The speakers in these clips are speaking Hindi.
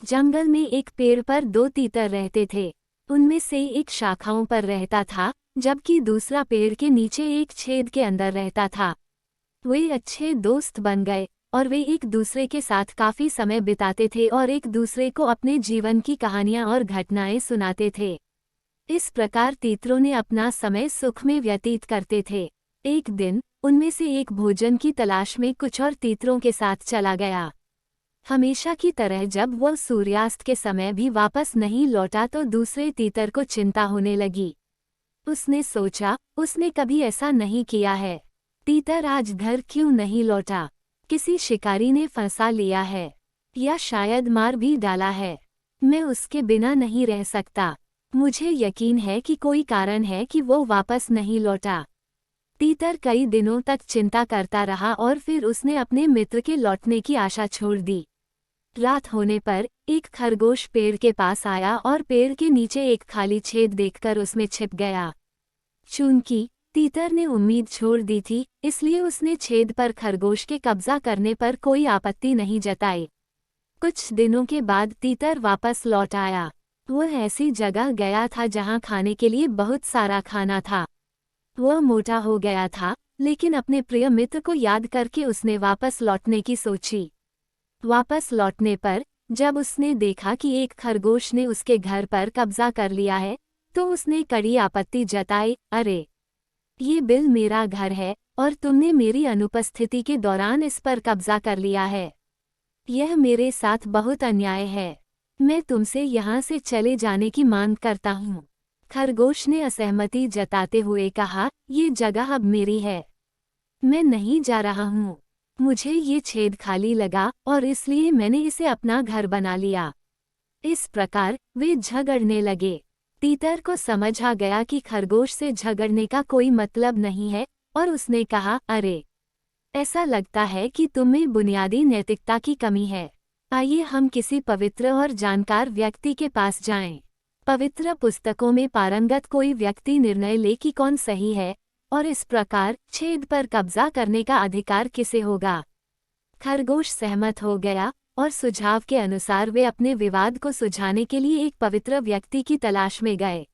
जंगल में एक पेड़ पर दो तीतर रहते थे। उनमें से एक शाखाओं पर रहता था, जबकि दूसरा पेड़ के नीचे एक छेद के अंदर रहता था। वे अच्छे दोस्त बन गए और वे एक दूसरे के साथ काफी समय बिताते थे और एक दूसरे को अपने जीवन की कहानियां और घटनाएं सुनाते थे। इस प्रकार तीतरों ने अपना समय सुख में व्यतीत करते थे। एक दिन उनमें से एक भोजन की तलाश में कुछ और तीतरों के साथ चला गया। हमेशा की तरह जब वह सूर्यास्त के समय भी वापस नहीं लौटा तो दूसरे तीतर को चिंता होने लगी। उसने सोचा, उसने कभी ऐसा नहीं किया है। तीतर आज घर क्यों नहीं लौटा? किसी शिकारी ने फंसा लिया है या शायद मार भी डाला है। मैं उसके बिना नहीं रह सकता। मुझे यकीन है कि कोई कारण है कि वो वापस नहीं लौटा। तीतर कई दिनों तक चिंता करता रहा और फिर उसने अपने मित्र के लौटने की आशा छोड़ दी। रात होने पर एक खरगोश पेड़ के पास आया और पेड़ के नीचे एक खाली छेद देखकर उसमें छिप गया। चूंकि तीतर ने उम्मीद छोड़ दी थी, इसलिए उसने छेद पर खरगोश के कब्जा करने पर कोई आपत्ति नहीं जताई। कुछ दिनों के बाद तीतर वापस लौट आया। वह ऐसी जगह गया था जहां खाने के लिए बहुत सारा खाना था। वह मोटा हो गया था, लेकिन अपने प्रिय मित्र को याद करके उसने वापस लौटने की सोची। वापस लौटने पर जब उसने देखा कि एक खरगोश ने उसके घर पर कब्जा कर लिया है, तो उसने कड़ी आपत्ति जताई। अरे, ये बिल मेरा घर है और तुमने मेरी अनुपस्थिति के दौरान इस पर कब्जा कर लिया है। यह मेरे साथ बहुत अन्याय है। मैं तुमसे यहाँ से चले जाने की मांग करता हूँ। खरगोश ने असहमति जताते हुए कहा, ये जगह अब मेरी है। मैं नहीं जा रहा हूँ। मुझे ये छेद खाली लगा और इसलिए मैंने इसे अपना घर बना लिया। इस प्रकार वे झगड़ने लगे। तीतर को समझ आ गया कि खरगोश से झगड़ने का कोई मतलब नहीं है और उसने कहा, अरे, ऐसा लगता है कि तुम्हें बुनियादी नैतिकता की कमी है। आइए हम किसी पवित्र और जानकार व्यक्ति के पास जाएं। पवित्र पुस्तकों में पारंगत कोई व्यक्ति निर्णय ले कि कौन सही है और इस प्रकार छेद पर कब्जा करने का अधिकार किसे होगा। खरगोश सहमत हो गया और सुझाव के अनुसार वे अपने विवाद को सुलझाने के लिए एक पवित्र व्यक्ति की तलाश में गए।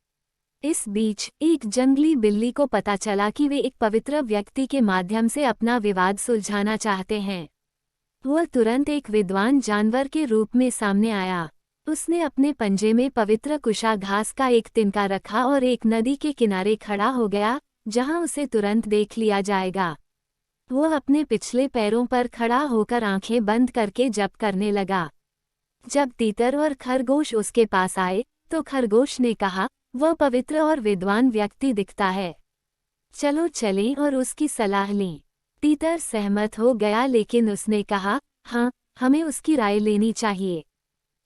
इस बीच एक जंगली बिल्ली को पता चला कि वे एक पवित्र व्यक्ति के माध्यम से अपना विवाद सुलझाना चाहते हैं। वह तुरंत एक विद्वान जानवर के रूप में सामने आया। उसने अपने पंजे में पवित्र कुशा घास का एक तिनका रखा और एक नदी के किनारे खड़ा हो गया, जहां उसे तुरंत देख लिया जाएगा। वह अपने पिछले पैरों पर खड़ा होकर आंखें बंद करके जप करने लगा। जब तीतर और खरगोश उसके पास आए, तो खरगोश ने कहा, वह पवित्र और विद्वान व्यक्ति दिखता है। चलो चलें और उसकी सलाह लें। तीतर सहमत हो गया, लेकिन उसने कहा, हाँ, हमें उसकी राय लेनी चाहिए।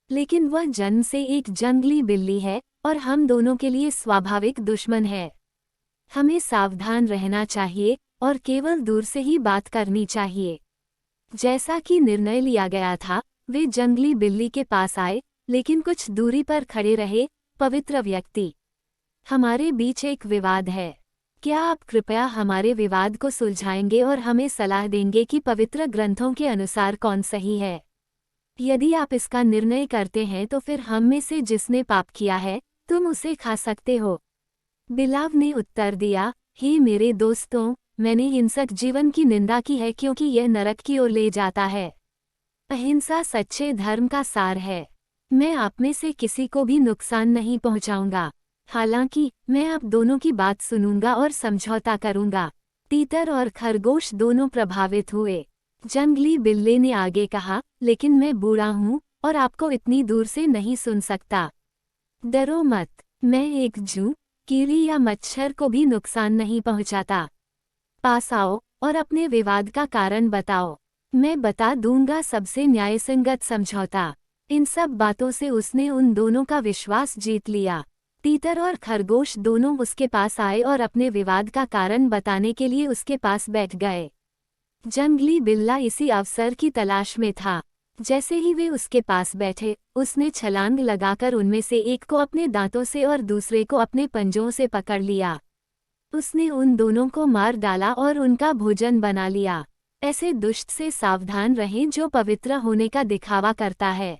लेकिन वह जन्म से एक जंगली बिल्ली है और हम दोनों के लिए स्वाभाविक दुश्मन है। हमें सावधान रहना चाहिए और केवल दूर से ही बात करनी चाहिए। जैसा कि निर्णय लिया गया था, वे जंगली बिल्ली के पास आए, लेकिन कुछ दूरी पर खड़े रहे। पवित्र व्यक्ति, हमारे बीच एक विवाद है। क्या आप कृपया हमारे विवाद को सुलझाएंगे और हमें सलाह देंगे कि पवित्र ग्रंथों के अनुसार कौन सही है? यदि आप इसका निर्णय करते हैं तो फिर हम में से जिसने पाप किया है, तुम उसे खा सकते हो। बिलाव ने उत्तर दिया, हे मेरे दोस्तों, मैंने हिंसक जीवन की निंदा की है क्योंकि यह नरक की ओर ले जाता है। अहिंसा सच्चे धर्म का सार है। मैं आप में से किसी को भी नुकसान नहीं पहुंचाऊंगा। हालांकि मैं आप दोनों की बात सुनूंगा और समझौता करूंगा। तीतर और खरगोश दोनों प्रभावित हुए। जंगली बिल्ली ने आगे कहा, लेकिन मैं बूढ़ा हूं और आपको इतनी दूर से नहीं सुन सकता। डरो मत, मैं एक जू, कीड़ी या मच्छर को भी नुकसान नहीं पहुंचाता। पास आओ और अपने विवाद का कारण बताओ। मैं बता दूंगा सबसे न्यायसंगत समझौता। इन सब बातों से उसने उन दोनों का विश्वास जीत लिया। तीतर और खरगोश दोनों उसके पास आए और अपने विवाद का कारण बताने के लिए उसके पास बैठ गए। जंगली बिल्ला इसी अवसर की तलाश में था। जैसे ही वे उसके पास बैठे, उसने छलांग लगाकर उनमें से एक को अपने दांतों से और दूसरे को अपने पंजों से पकड़ लिया। उसने उन दोनों को मार डाला और उनका भोजन बना लिया। ऐसे दुष्ट से सावधान रहें जो पवित्र होने का दिखावा करता है।